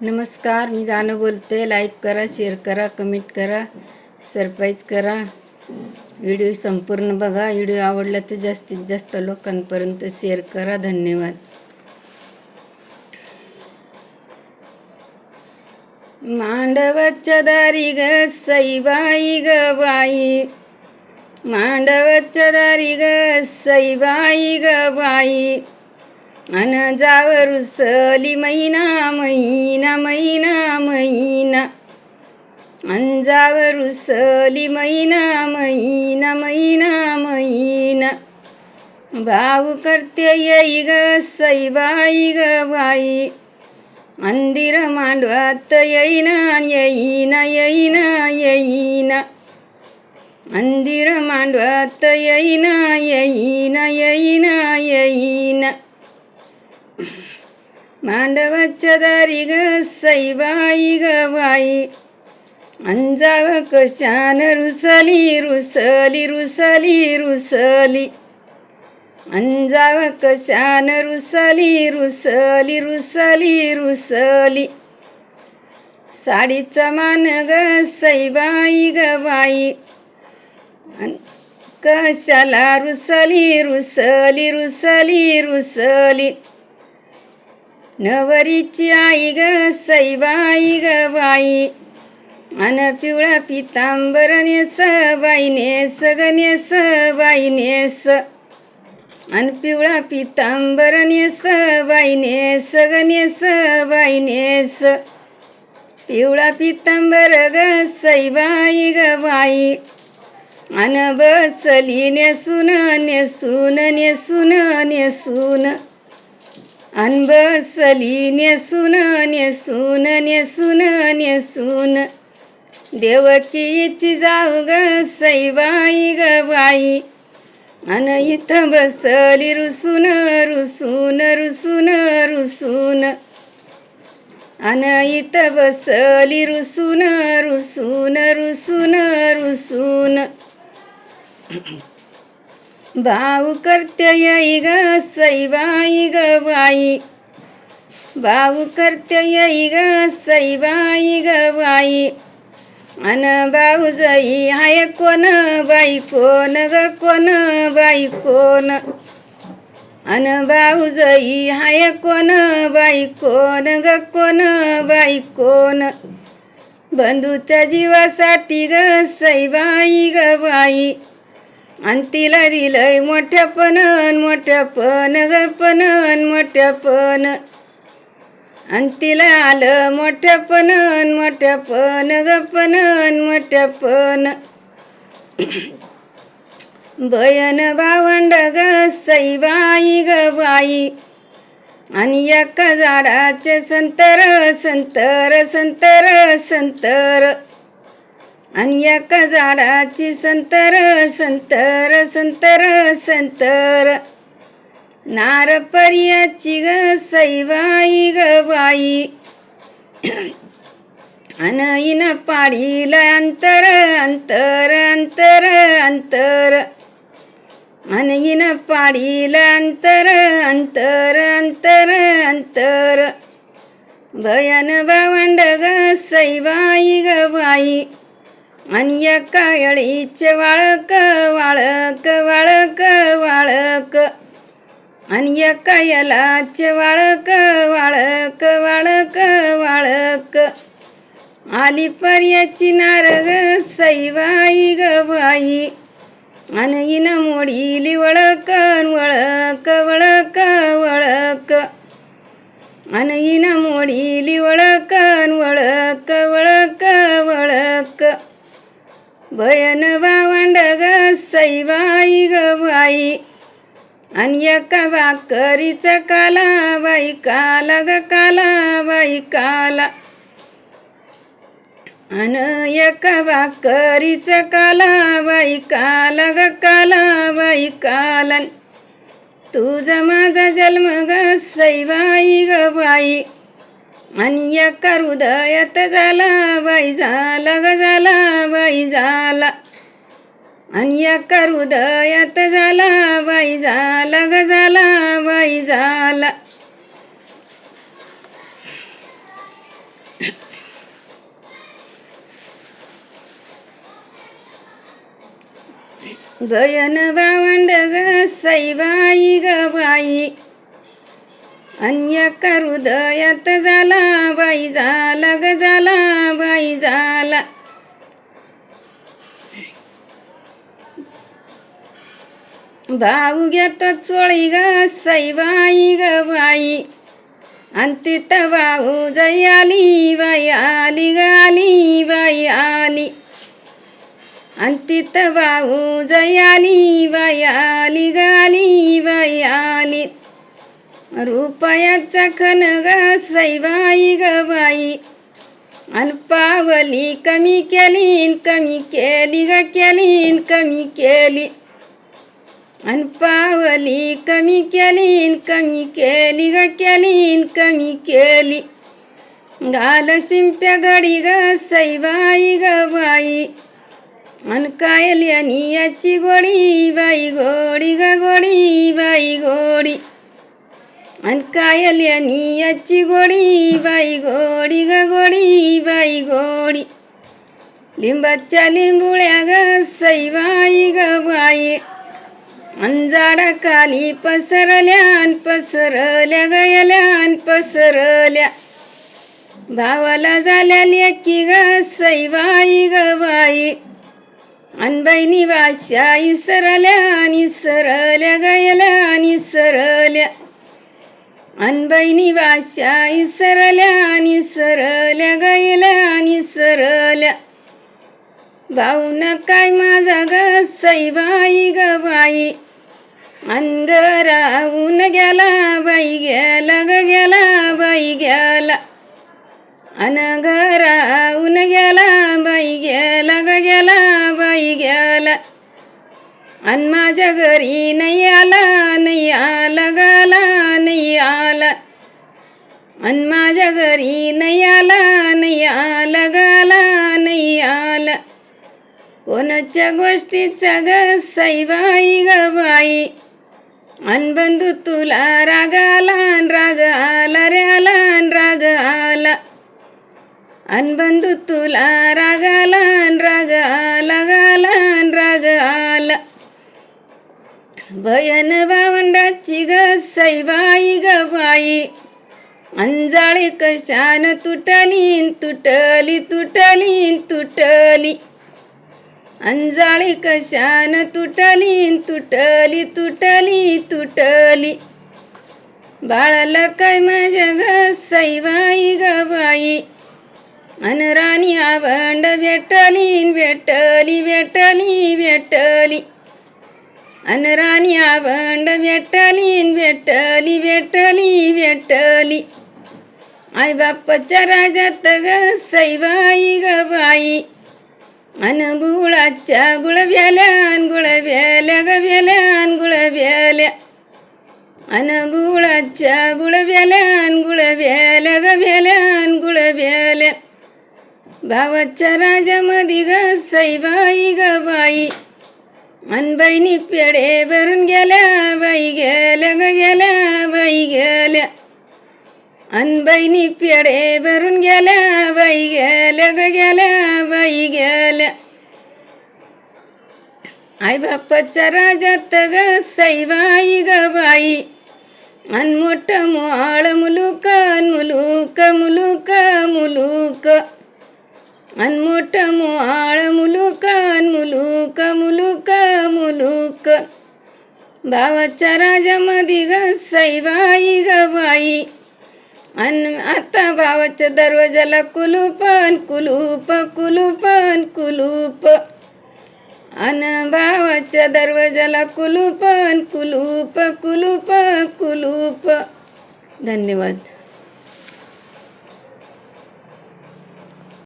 नमस्कार, मी गाणं बोलते. लाईक करा, शेअर करा, कमेंट करा, सरप्राईज करा. व्हिडिओ संपूर्ण बघा. व्हिडिओ आवडला तर जास्तीत जास्त लोकांपर्यंत शेअर करा. धन्यवाद. मांडवाच्या दारी ग सईबाई ग बाई, मांडवाच्या दारी ग सईबाई ग बाई, अन जावर रुसली महिना महिना महिना महिना, अंजावर रुसली महिना महिना महिना महिना. भाऊ करते येई ग सईबाई ग बाई, अंदिर मांडवात येईना येईना येईना येईना, अंदिर मांडवात येईना येईना येईना येईना. मांडवाच्या दारी ग सईबाई ग बाई, अंजाव कशान रुसली रुसली रुसली रुसली, अंजाव कशान रुसली रुसली रुसली रुसली. साडीचा मान ग सईबाई ग बाई, कशाला रुसली रुसली रुसली रुसली. नवरीची आई ग सईबाई ग बाई, अन पिवळा पितांबर नेस बाई नेस ग नेस बाई नेस, अन पिवळा पितांबर नेस बाई नेस ग नेस बाई नेस. पिवळा पितांबर ग सईबाई ग बाई, अन बसली नेसून नेसून नेसून नेसून, अन बसली नेसून नेसून नेसून नेसून. देवकीची जाऊ ग सईबाई ग बाई, अन इथं बसली रुसून रुसून रुसून रुसून, अन इथं बसली रुसून रुसून रुसून रुसून. भाऊ करते येई ग सईबाई ग बाई, भाऊ करते येई ग सईबाई ग बाई, अन भाऊजाई हाय कोण बाई कोण ग कोण बाई कोण, अन भाऊजाई हाय कोण बाई कोण ग कोण बाई कोण. बंधूच्या जीवासाठी ग सईबाई ग बाई, अन तिला दिलंय मोठ्यापण मोठ्यापण ग पण मोठ्यापण, अन तिला आलं मोठ्यापण मोठ्यापण ग पण मोठ्यापण. बयन भावंड ग सईबाई ग बाई, आणि एका झाडाचे संतर संतर संतर संतर, आणि एका झाडाची संतर संतर संतर संतर. नारपर्याची ग सईबाई ग बाई, अन इन पाडीला अंतर अंतर अंतर अंतर, अन इन पाडीला अंतर अंतर अंतर अंतर. भयान भावंड ग सईबाई ग बाई, आणि एका येळीचे वाळक वाळक वाळक वाळक, आणि एका यालाचे वाळक वाळक वाळक वाळक. आली पर्याची नार ग सईबाई ग बाई, अन इन मोडीली वळक वळक वळक वळक, अन इन मोडीली वळक वळक वळक वळक. भयन भावंड ग सईबाई ग बाई, आणि एका भाकरीचा काला बाई काला ग काला बाई काला, अन एका भाकरीचा काला बाई काला ग काला बाई काला. तुझा माझा जन्म ग सईबाई ग बाई, आणि एका हृदयात झाला बाई झाला ग झाला बाई झाला, आणि एका हृदयात झाला बाई झाला ग झाला बाई झाला. बयन भावंड ग सईबाई ग बाई, अन्य हृदयात झाला बाई, झाला ग झाला बाई झाला. भाऊ घेतो चोळी ग सईबाई ग बाई, अंतित भाऊ जय आली बाई, आली ग आली बाई आली. अंतित भाऊ जय आली बाई, आली ग आली बाई आली. रुपयाचा खण ग सईबाई ग बाई, अन पावली कमी केली कमी केली ग केली कमी केली. अन पावली कमी केली कमी केली ग केली कमी केली. घाल शिंप्या गडी ग सईबाई ग बाई, अन कायल्यानी याची गोडी बाई, गोडी ग गोडी बाई गोडी. अन कायल्यानी याची गोडी बाई, गोडी ग गोडी बाई गोडी. लिंबाच्या लिंबुळ्या ग सईबाई ग बाई, अंजाडा खाली पसरल्यान पसरल्या गयल्यान पसरल्या. भावाला झाल्या लेकी ग सईबाई ग बाई, अन बहिणी भाषा इसरल्या इसरल्या गयल्या इसरल्या. अन बहिणी भाषा इसरल्या इसरल्या गयल्या इसरल्या. भाऊ न काय माझा ग सईबाई ग बाई, अनगराहून गेला बाई, गेला ग गेला बाई गेला. अनगराहून गेला बाई, गेला ग गेला बाई गेला. अन माझ्या घरी नाही आला नाही आला गाला नाही आला. अन माझ्या घरी नाही आला नाही आला गाला नाही आला. कोणाच्या गोष्टीचा ग सईबाई ग बाई, अन बंधू तुला राग आला राग आला रे आला राग आला. अन बंधू तुला राग आला राग आला गाला राग आला. बयन भावंडाची ग सईबाई ग बाई, अंजाळे कशान तुटली तुटली तुटली तुटली. अंजाळी कशान तुटली तुटली तुटली तुटली. बाळाला काय माझ्या ग सईबाई ग बाई, अन राणी आवंड भेटली भेटली भेटली भेटली. अन राणी आवंड भेटली भेटली भेटली भेटली. आई बापाच्या राजात ग सईबाई ग बाई, अन गुळाच्या गुळ व्याल्यान गुळ व्याल्या ग व्याल्यान गुळ व्याल्या. अन गुळाच्या गुळ व्याल्यान गुळ व्याल्या ग व्याल्यान गुळ व्याल्या. भावाच्या राजामध्ये ग सईबाई ग बाई, अन बहिणी पेढे भरून गेल्या बाई, गेल्या ग गेल्या बाई गेल्या. अन बहिणी पेढे भरून गेल्या बाई, गेल्या ग गेल्या बाई गेल्या. आई बापाच्या राजात ग सईबाई ग बाई, अन मोठं मोहाळ मुलुक मुलुक मुलुक मुलुक. अन मोठं मोहाळ मुलुक मुलुक मुलुक मुलुक. भावाच्या राजामध्ये ग सईबाई ग बाई, अन आता भावाच्या दरवाजाला कुलूपन कुलूप कुलूपन कुलूप. अन भावाच्या दरवाजाला कुलूपन कुलूप कुलूप कुलूप. धन्यवाद.